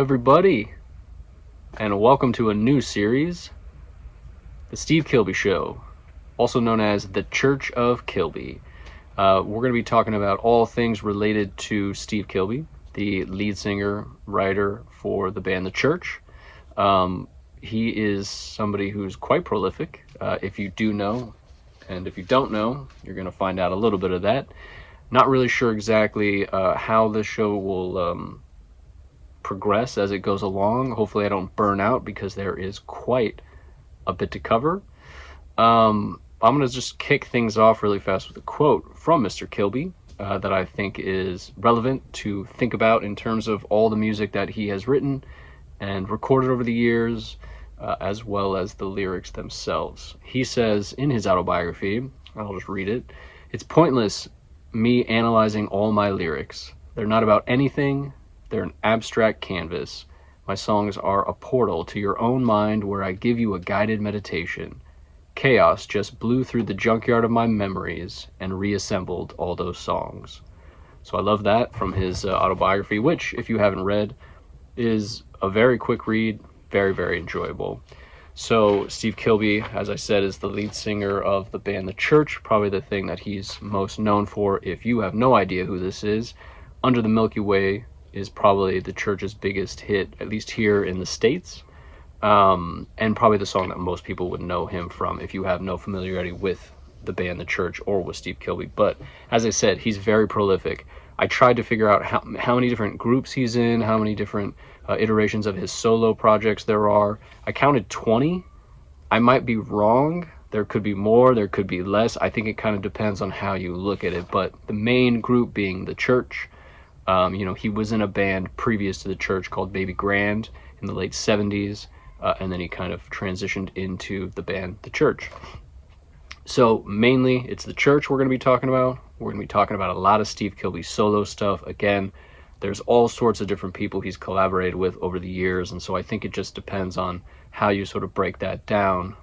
everybody, and welcome to a new series, The Steve Kilbey Show, also known as The Church of Kilbey. We're going to be talking about all things related to Steve Kilbey, the lead singer, writer for the band The Church. He is somebody who's quite prolific. If you do know, and if you don't know, you're going to find out a little bit of that. Not really sure exactly how the show will progress as it goes along. Hopefully I don't burn out because there is quite a bit to cover. I'm going to just kick things off really fast with a quote from Mr. Kilbey that I think is relevant to think about in terms of all the music that he has written and recorded over the years, as well as the lyrics themselves. He says in his autobiography, I'll just read it, "It's pointless me analyzing all my lyrics. They're not about anything. They're an abstract canvas. My songs are a portal to your own mind where I give you a guided meditation. Chaos just blew through the junkyard of my memories and reassembled all those songs." So I love that from his autobiography, which, if you haven't read, is a very quick read, very, very enjoyable. So Steve Kilbey, as I said, is the lead singer of the band The Church, probably the thing that he's most known for. If you have no idea who this is, Under the Milky Way is probably The Church's biggest hit, at least here in the States, and probably the song that most people would know him from if you have no familiarity with the band The Church or with Steve Kilbey. But as I said, he's very prolific. I tried to figure out how many different groups he's in, how many different iterations of his solo projects there are. I counted 20. I might be wrong. There could be more, there could be less. I think it kind of depends on how you look at it. But the main group being The Church. He was in a band previous to The Church called Baby Grand in the late 70s, and then he kind of transitioned into the band The Church. So mainly it's The Church we're going to be talking about. We're going to be talking about a lot of Steve Kilbey solo stuff. Again, there's all sorts of different people he's collaborated with over the years, and so I think it just depends on how you sort of break that down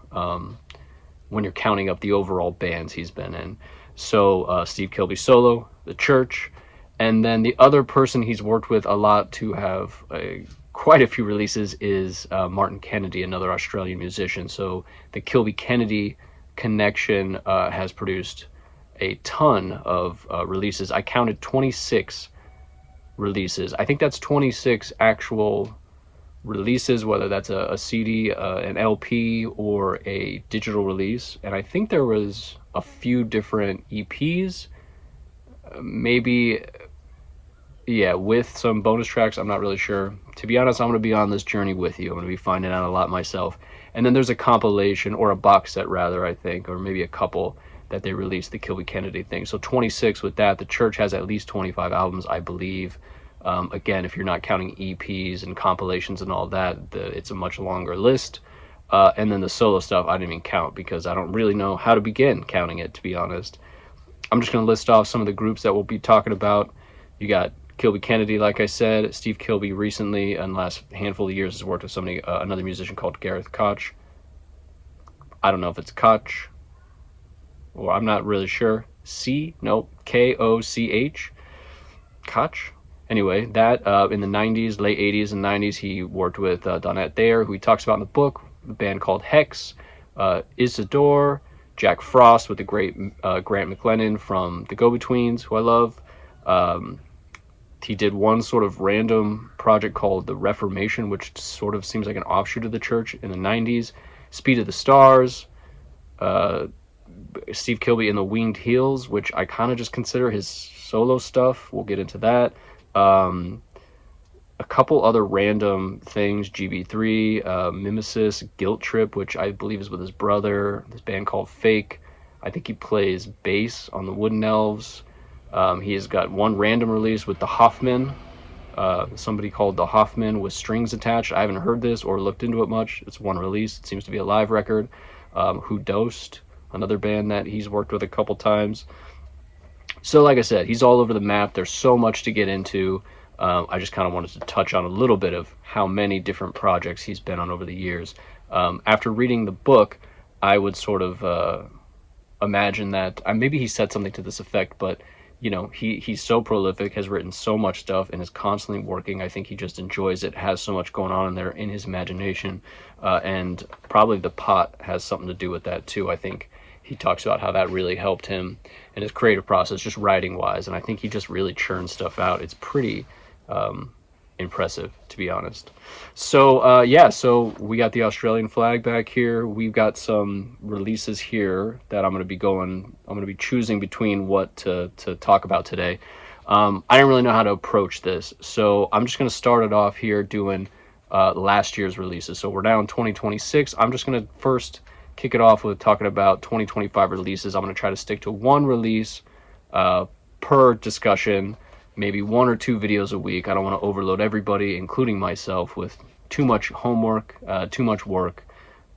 when you're counting up the overall bands he's been in. So Steve Kilbey solo, The Church, and then the other person he's worked with a lot to have quite a few releases is Martin Kennedy, another Australian musician. So the Kilbey-Kennedy connection has produced a ton of releases. I counted 26 releases. I think that's 26 actual releases, whether that's a CD, an LP, or a digital release. And I think there was a few different EPs, maybe... yeah, with some bonus tracks. I'm not really sure. To be honest, I'm going to be on this journey with you. I'm going to be finding out a lot myself. And then there's a compilation, or a box set rather, I think, or maybe a couple that they released, the Kilbey-Kennedy thing. So 26 with that. The Church has at least 25 albums, I believe. Again, if you're not counting EPs and compilations and all that, it's a much longer list. And then the solo stuff, I didn't even count because I don't really know how to begin counting it, to be honest. I'm just going to list off some of the groups that we'll be talking about. You got Kilbey-Kennedy, like I said. Steve Kilbey recently, in the last handful of years, has worked with another musician called Gareth Koch. I don't know if it's Koch, or I'm not really sure. Koch? Koch? Anyway, that in the 90s, late 80s and 90s, he worked with Donette Thayer, who he talks about in the book, the band called Hex, Isidore, Jack Frost with the great Grant McLennan from the Go-Betweens, who I love. He did one sort of random project called The Reformation, which sort of seems like an offshoot of The Church in the 90s. Speed of the Stars, Steve Kilbey and the Winged Heels, which I kind of just consider his solo stuff. We'll get into that. A couple other random things, GB3, Mimesis, Guilt Trip, which I believe is with his brother, this band called Fake. I think he plays bass on the Wooden Elves. He has got one random release with the Hoffman, somebody called the Hoffman with strings attached. I haven't heard this or looked into it much. It's one release. It seems to be a live record. Who Dosed, another band that he's worked with a couple times. So like I said, he's all over the map. There's so much to get into. I just kind of wanted to touch on a little bit of how many different projects he's been on over the years. After reading the book, I would sort of imagine that maybe he said something to this effect, but he's so prolific, has written so much stuff, and is constantly working. I think he just enjoys it, has so much going on in there in his imagination, and probably the pot has something to do with that too. I think he talks about how that really helped him in his creative process, just writing wise, and I think he just really churns stuff out. It's pretty impressive, to be honest. So so we got the Australian flag back here. We've got some releases here that I'm going to be choosing between what to talk about today. I didn't really know how to approach this, so I'm just going to start it off here doing last year's releases. So we're now in 2026. I'm just going to first kick it off with talking about 2025 releases. I'm going to try to stick to one release per discussion, maybe 1 or 2 videos a week. I don't want to overload everybody, including myself, with too much homework, too much work,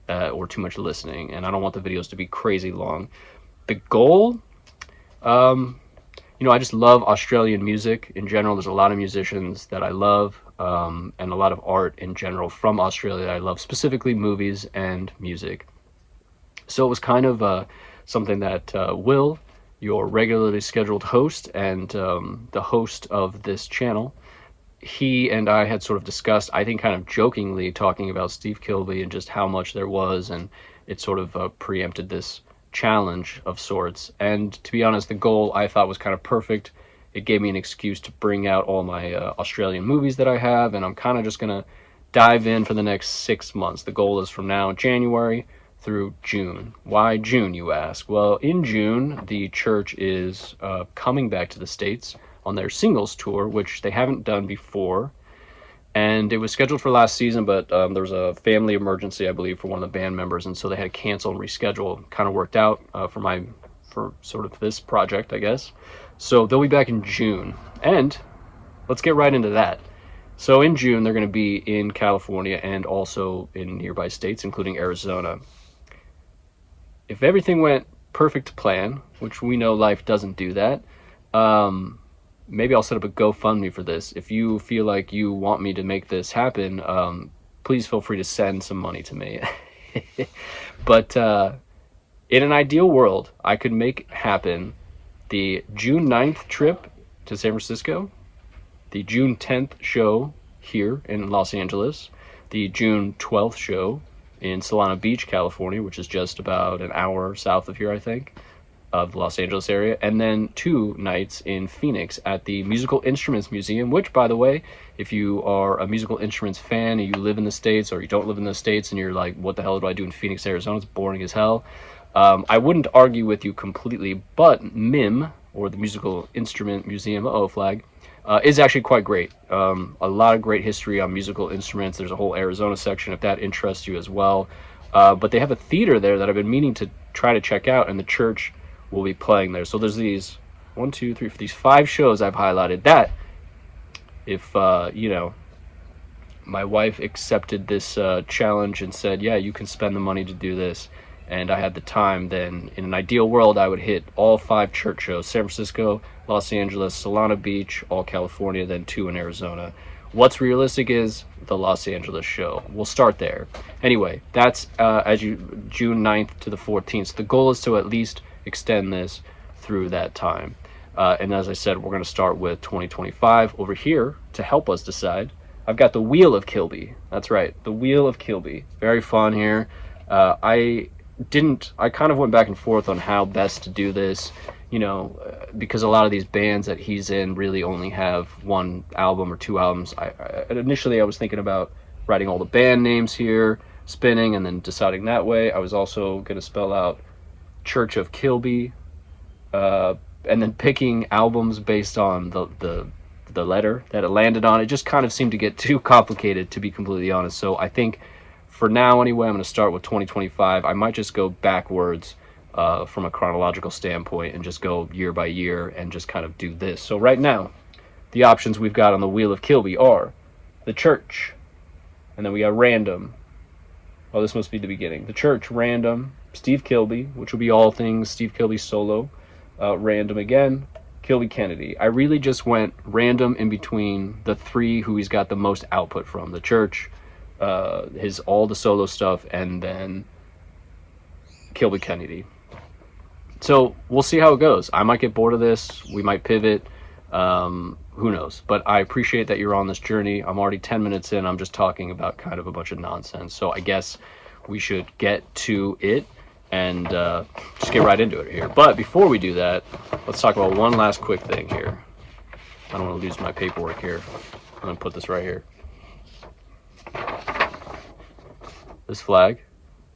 or too much listening. And I don't want the videos to be crazy long. The goal, I just love Australian music in general. There's a lot of musicians that I love, and a lot of art in general from Australia that I love, specifically movies and music. So it was kind of something that Will, your regularly scheduled host and the host of this channel, he and I had sort of discussed, I think kind of jokingly, talking about Steve Kilbey and just how much there was, and it sort of preempted this challenge of sorts. And to be honest, the goal I thought was kind of perfect. It gave me an excuse to bring out all my Australian movies that I have, and I'm kind of just going to dive in for the next 6 months. The goal is from now, January, through June. Why June, you ask? Well, in June, the church is coming back to the States on their singles tour, which they haven't done before. And it was scheduled for last season, but there was a family emergency, I believe, for one of the band members, and so they had to cancel and reschedule. Kind of worked out for sort of this project, I guess. So they'll be back in June. And let's get right into that. So in June, they're going to be in California and also in nearby states, including Arizona. If everything went perfect to plan, which we know life doesn't do that, maybe I'll set up a GoFundMe for this. If you feel like you want me to make this happen, please feel free to send some money to me. But in an ideal world, I could make happen the June 9th trip to San Francisco, the June 10th show here in Los Angeles, the June 12th show in Solana Beach, California, which is just about an hour south of here, I think, of the Los Angeles area, and then 2 nights in Phoenix at the Musical Instruments Museum, which, by the way, if you are a musical instruments fan and you live in the States, or you don't live in the States and you're like, what the hell do I do in Phoenix, Arizona? It's boring as hell. I wouldn't argue with you completely, but MIM, or the Musical Instrument Museum, flag, is actually quite great. A lot of great history on musical instruments. There's a whole Arizona section if that interests you as well. But they have a theater there that I've been meaning to try to check out, and the church will be playing there. So there's these these 5 shows I've highlighted that if my wife accepted this challenge and said, yeah, you can spend the money to do this, and I had the time, then in an ideal world I would hit all 5 church shows: San Francisco, Los Angeles, Solana Beach, all California, then 2 in Arizona. What's realistic is the Los Angeles show. We'll start there. Anyway, that's June 9th to the 14th. So the goal is to at least extend this through that time. And as I said, we're going to start with 2025. Over here, to help us decide, I've got the Wheel of Kilbey. That's right, the Wheel of Kilbey. Very fun here. I kind of went back and forth on how best to do this, because a lot of these bands that he's in really only have 1 album or 2 albums. Initially I was thinking about writing all the band names here, spinning, and then deciding that way. I was also going to spell out Church of Kilbey, and then picking albums based on the letter that it landed on. It just kind of seemed to get too complicated, to be completely honest. So I think for now anyway, I'm going to start with 2025. I might just go backwards from a chronological standpoint and just go year by year and just kind of do this. So right now, the options we've got on the Wheel of Kilbey are the church, and then we got random. Oh, this must be the beginning. The church, random, Steve Kilbey, which will be all things Steve Kilbey solo, random again, Kilbey Kennedy. I really just went random in between the 3 who he's got the most output from: the church, all the solo stuff, and then Kilbey Kennedy. So we'll see how it goes. I might get bored of this. We might pivot. Who knows? But I appreciate that you're on this journey. I'm already 10 minutes in. I'm just talking about kind of a bunch of nonsense. So I guess we should get to it and just get right into it here. But before we do that, let's talk about one last quick thing here. I don't want to lose my paperwork here. I'm going to put this right here. This flag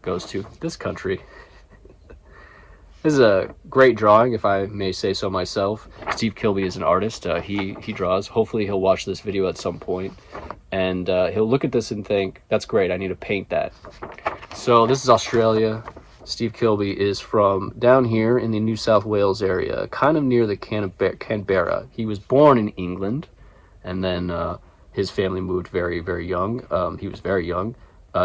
goes to this country. This is a great drawing, if I may say so myself. Steve Kilbey is an artist. He draws. Hopefully he'll watch this video at some point, and he'll look at this and think, that's great, I need to paint that. So this is Australia. Steve Kilbey is from down here in the New South Wales area, kind of near the Canberra. He was born in England, and then his family moved very, very young. He was very young,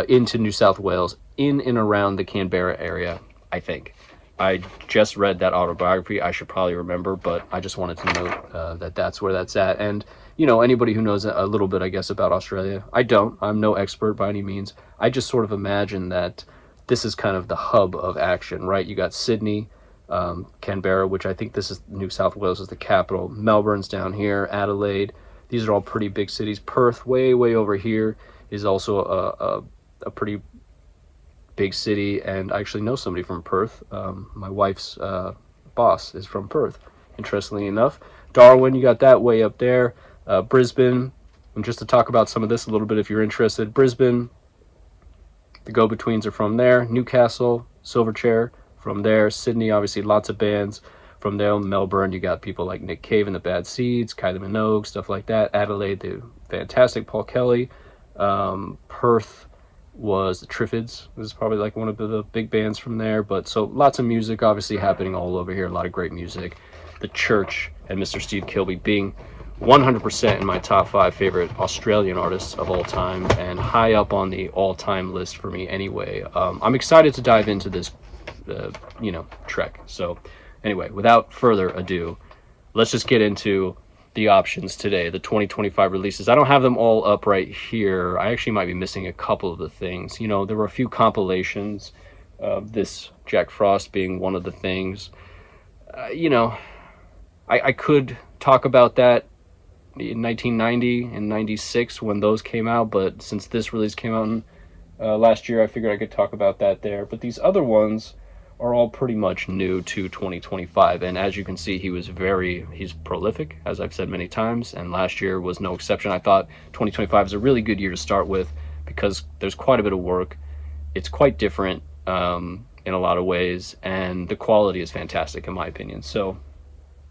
into New South Wales, in and around the Canberra area, I think. I just read that autobiography. I should probably remember, but I just wanted to note that that's where that's at. And, you know, anybody who knows a little bit, I guess, about Australia, I don't. I'm no expert by any means. I just sort of imagine that this is kind of the hub of action, right? You got Sydney, Canberra, which I think this is New South Wales is the capital. Melbourne's down here, Adelaide. These are all pretty big cities. Perth, way, way over here, is also a pretty big city, and I actually know somebody from Perth. My wife's boss is from Perth, interestingly enough. Darwin, you got that way up there. Brisbane, and just to talk about some of this a little bit if you're interested, Brisbane, the go-betweens are from there. Newcastle, Silverchair, from there. Sydney, obviously lots of bands from there. Melbourne, you got people like Nick Cave and the Bad Seeds, Kylie Minogue, stuff like that. Adelaide, the fantastic Paul Kelly. Perth was the Triffids. This is probably like one of the big bands from there. But so lots of music obviously happening all over here. A lot of great music. The Church and Mr. Steve Kilbey being 100% in my top 5 favorite Australian artists of all time, and high up on the all-time list for me anyway. I'm excited to dive into this, trek. So anyway, without further ado, let's just get into the options today, the 2025 releases. I don't have them all up right here. I actually might be missing a couple of the things. You know, there were a few compilations, this Jack Frost being one of the things. I could talk about that in 1990 and 96 when those came out, but since this release came out in, last year, I figured I could talk about that there. But these other ones are all pretty much new to 2025, and as you can see, he's prolific, as I've said many times, and last year was no exception. I thought 2025 is a really good year to start with because there's quite a bit of work. It's quite different in a lot of ways, and the quality is fantastic in my opinion. So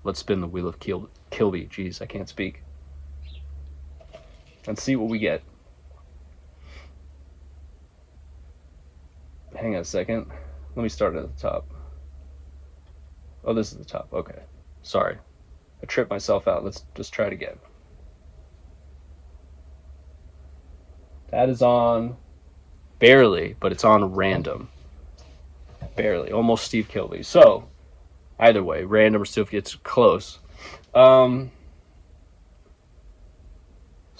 let's spin the wheel of Kilbey. Jeez, I can't speak. Let's see what we get. Hang on a second. Let me start at the top. Oh, this is the top. Okay. Sorry. I tripped myself out. Let's just try it again. That is on barely, but it's on random. Barely. Almost Steve Kilbey. So, either way, random or Steve, it's close. So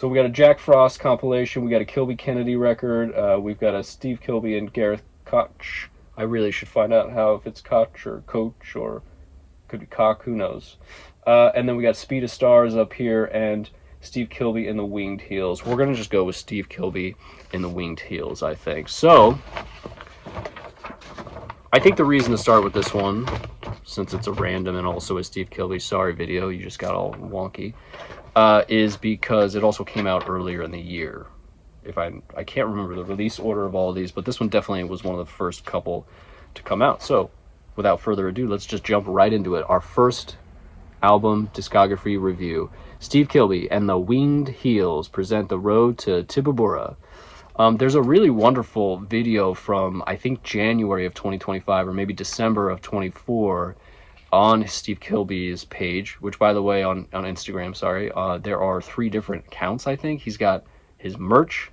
we got a Jack Frost compilation. We got a Kilbey Kennedy record. We've got a Steve Kilbey and Gareth Koch. I really should find out if it's Koch or Coach or could be Cock. Who knows? And then we got Speed of Stars up here and Steve Kilbey in the Winged Heels. We're going to just go with Steve Kilbey in the Winged Heels, I think. So I think the reason to start with this one, since it's a random and also a Steve Kilbey, sorry video, you just got all wonky, is because it also came out earlier in the year. I can't remember the release order of all of these, but this one definitely was one of the first couple to come out. So without further ado, let's just jump right into it. Our first album discography review. Steve Kilbey and the Winged Heels present The Road to Tibbora. There's a really wonderful video from, I think, January of 2025 or maybe December of 24 on Steve Kilbey's page, which, by the way, on Instagram, there are 3 different accounts, I think. He's got his merch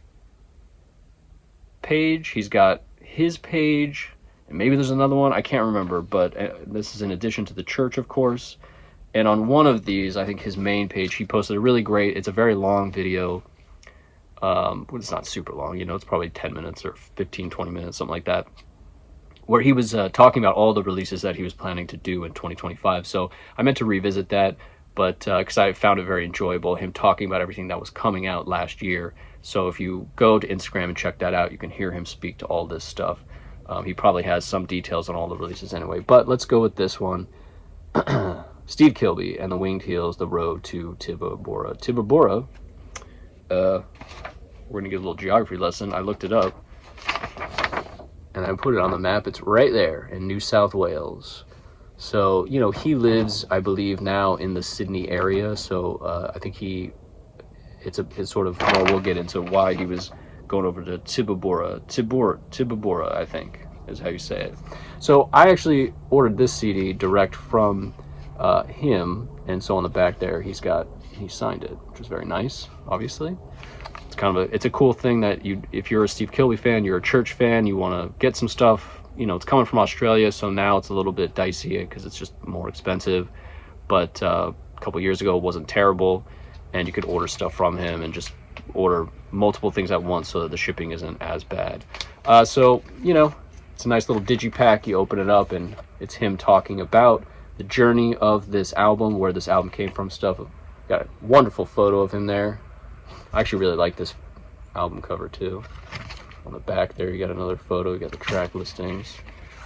page, he's got his page, and maybe there's another one, I can't remember, but this is in addition to the church, of course. And on one of these, I think his main page, he posted a really great, it's a very long video. Well, it's not super long, it's probably 10 minutes or 15, 20 minutes, something like that, where he was talking about all the releases that he was planning to do in 2025. So I meant to revisit that, but because I found it very enjoyable, him talking about everything that was coming out last year. So if you go to Instagram and check that out, you can hear him speak to all this stuff. He probably has some details on all the releases anyway. But let's go with this one. Steve Kilbey and the Winged Heels, The Road to Tibbora. Tibbora, we're going to get a little geography lesson. I looked it up, and I put it on the map. It's right there in New South Wales. So, you know, he lives, I believe, now in the Sydney area. So I think it's sort of, well, we'll get into why he was going over to Tibbora, I think is how you say it. So I actually ordered this CD direct from him, and so on the back there he signed it, which was very nice. Obviously, it's a cool thing that if you're a Steve Kilbey fan, you're a church fan, you want to get some stuff. You know, it's coming from Australia, so now it's a little bit dicey because it's just more expensive. But a couple years ago, it wasn't terrible, and you could order stuff from him and just order multiple things at once so that the shipping isn't as bad. So, you know, it's a nice little digipack. You open it up, and it's him talking about the journey of this album, where this album came from, stuff. Got a wonderful photo of him there. I actually really like this album cover too. On the back there, you got another photo. You got the track listings.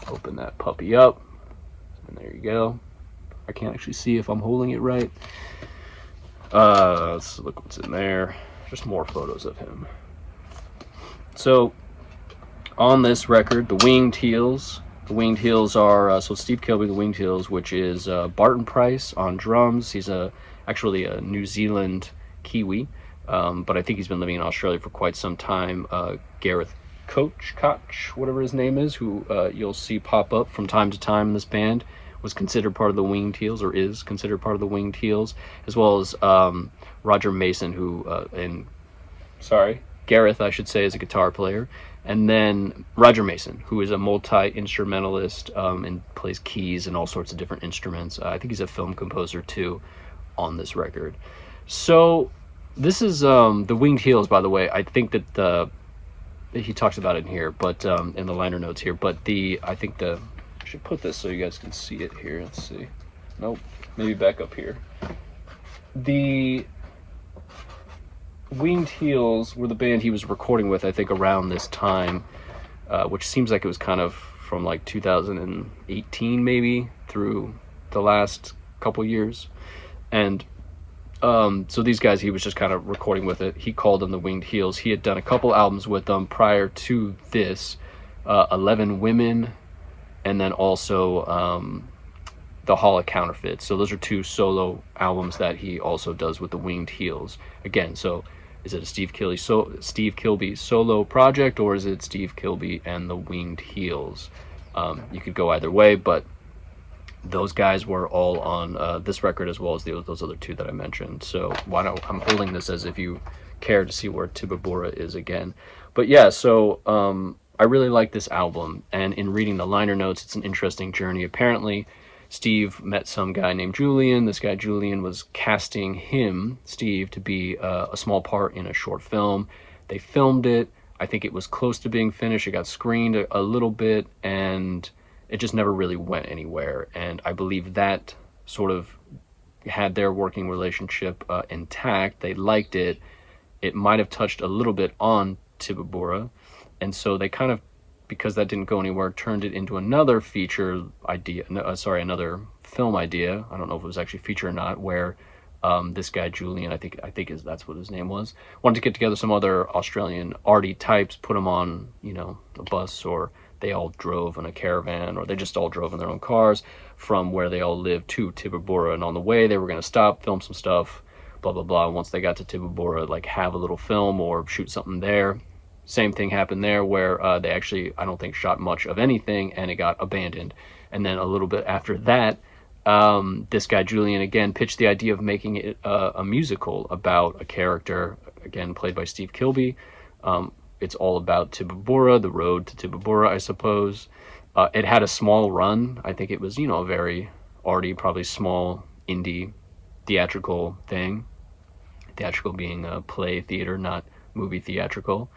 Open that puppy up, and there you go. I can't actually see if I'm holding it right. Let's look what's in there. Just more photos of him. So, on this record, the Winged Heels. The Winged Heels are, so Steve Kilbey, the Winged Heels, which is Barton Price on drums. He's actually a New Zealand Kiwi, but I think he's been living in Australia for quite some time. Gareth Koch, whatever his name is, who you'll see pop up from time to time in this band, was considered part of the Winged Heels, or is considered part of the Winged Heels, as well as Roger Mason, Gareth, I should say, is a guitar player, and then Roger Mason, who is a multi-instrumentalist and plays keys and all sorts of different instruments. I think he's a film composer too on this record. So this is the Winged Heels, by the way. I think that he talks about it in here, but in the liner notes here. But I should put this so you guys can see it here. Let's see. Nope. Maybe back up here. The Winged Heels were the band he was recording with, I think, around this time, which seems like it was kind of from like 2018 maybe through the last couple years. And so these guys, he was just kind of recording with it. He called them the Winged Heels. He had done a couple albums with them prior to this, 11 Women, and then also the Hall of Counterfeits. So those are two solo albums that he also does with the Winged Heels. Again, so is it a Steve Kilbey solo project, or is it Steve Kilbey and the Winged Heels? You could go either way, but those guys were all on this record, as well as those other two that I mentioned. So I'm holding this as if you care to see where Tibbora is again. But yeah, so I really like this album, and in reading the liner notes, it's an interesting journey. Apparently, Steve met some guy named Julian. This guy, Julian, was casting him, Steve, to be a small part in a short film. They filmed it. I think it was close to being finished. It got screened a little bit, and it just never really went anywhere. And I believe that sort of had their working relationship intact. They liked it. It might have touched a little bit on Tibbora. And so they kind of, because that didn't go anywhere, turned it into another feature idea. Another film idea. I don't know if it was actually feature or not, where this guy Julian, I think that's what his name was, wanted to get together some other Australian arty types, put them on, a bus, or they all drove in a caravan, or they just all drove in their own cars from where they all lived to Tibbora. And on the way, they were going to stop, film some stuff, blah blah blah. Once they got to Tibbora, like have a little film or shoot something there. Same thing happened there, where they actually, I don't think, shot much of anything, and it got abandoned. And then a little bit after that, this guy Julian again pitched the idea of making it a musical about a character, again played by Steve Kilbey. It's all about Tibbora, the road to Tibbora, I suppose. It had a small run. I think it was, a very arty, probably small indie theatrical thing. Theatrical being play theater, not movie theatrical.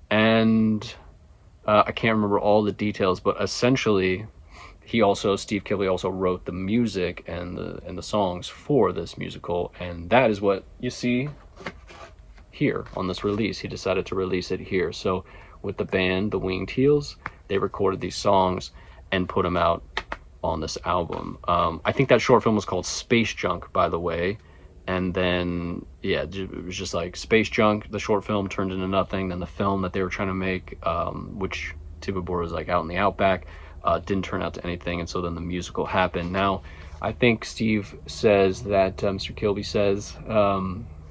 And I can't remember all the details, but essentially, Steve Kilbey also wrote the music and the songs for this musical, and that is what you see here on this release. He decided to release it here. So with the band, the Winged Heels, they recorded these songs and put them out on this album. I think that short film was called Space Junk, by the way. And then, yeah, it was just like Space Junk. The short film turned into nothing. Then the film that they were trying to make, which Tibbora was like out in the outback, didn't turn out to anything. And so then the musical happened. Now, I think Steve says that, Mr. Kilbey says,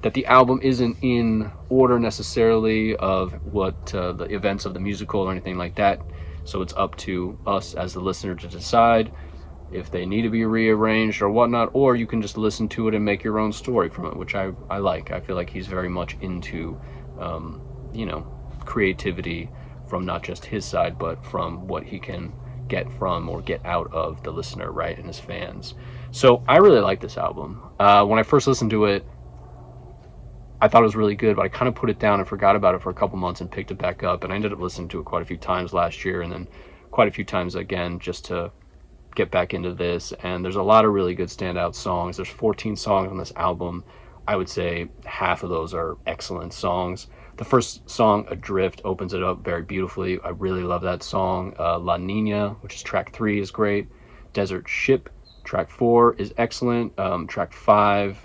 that the album isn't in order necessarily of what the events of the musical or anything like that. So it's up to us as the listener to decide if they need to be rearranged or whatnot, or you can just listen to it and make your own story from it, which I like. I feel like he's very much into, creativity from not just his side, but from what he can get from or get out of the listener, right, and his fans. So I really like this album. When I first listened to it, I thought it was really good, but I kind of put it down and forgot about it for a couple months and picked it back up, and I ended up listening to it quite a few times last year, and then quite a few times again just to get back into this. And there's a lot of really good standout songs. There's 14 songs on this album. I would say half of those are excellent songs. The first song, Adrift, opens it up very beautifully. I really love that song. La Nina, which is track 3, is great. Desert Ship, track 4, is excellent. Track 5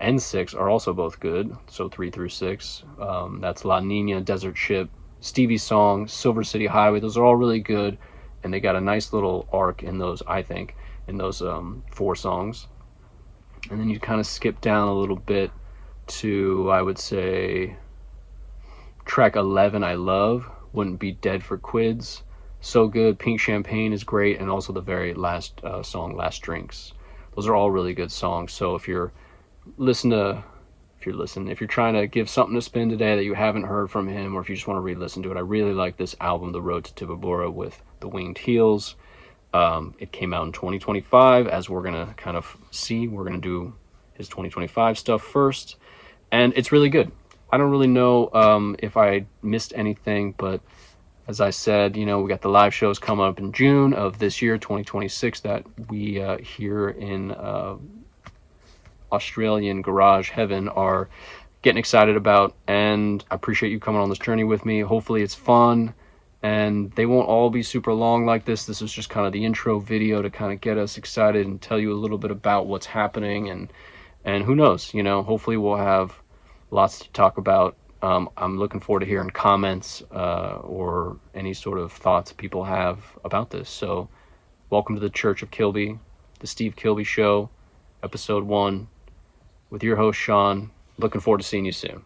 and 6 are also both good. So 3 through 6. That's La Nina, Desert Ship, Stevie's song, Silver City Highway. Those are all really good. And they got a nice little arc in those, I think, in those 4 songs. And then you kind of skip down a little bit to, I would say, track 11, I Love, Wouldn't Be Dead for Quids. So good. Pink Champagne is great. And also the very last song, Last Drinks. Those are all really good songs. So if you're trying to give something to spin today that you haven't heard from him, or if you just want to re-listen to it, I really like this album, The Road to Tibbora with the Winged Heels. It came out in 2025, as we're going to kind of see. We're going to do his 2025 stuff first, and it's really good. I don't really know if I missed anything, but as I said, we got the live shows coming up in June of this year, 2026, that we here in Australian garage heaven are getting excited about, and I appreciate you coming on this journey with me. Hopefully it's fun, and they won't all be super long like this. This is just kind of the intro video to kind of get us excited and tell you a little bit about what's happening, and who knows, hopefully we'll have lots to talk about. I'm looking forward to hearing comments or any sort of thoughts people have about this. So welcome to the Church of Kilbey, the Steve Kilbey Show, episode 1, with your host, Sean. Looking forward to seeing you soon.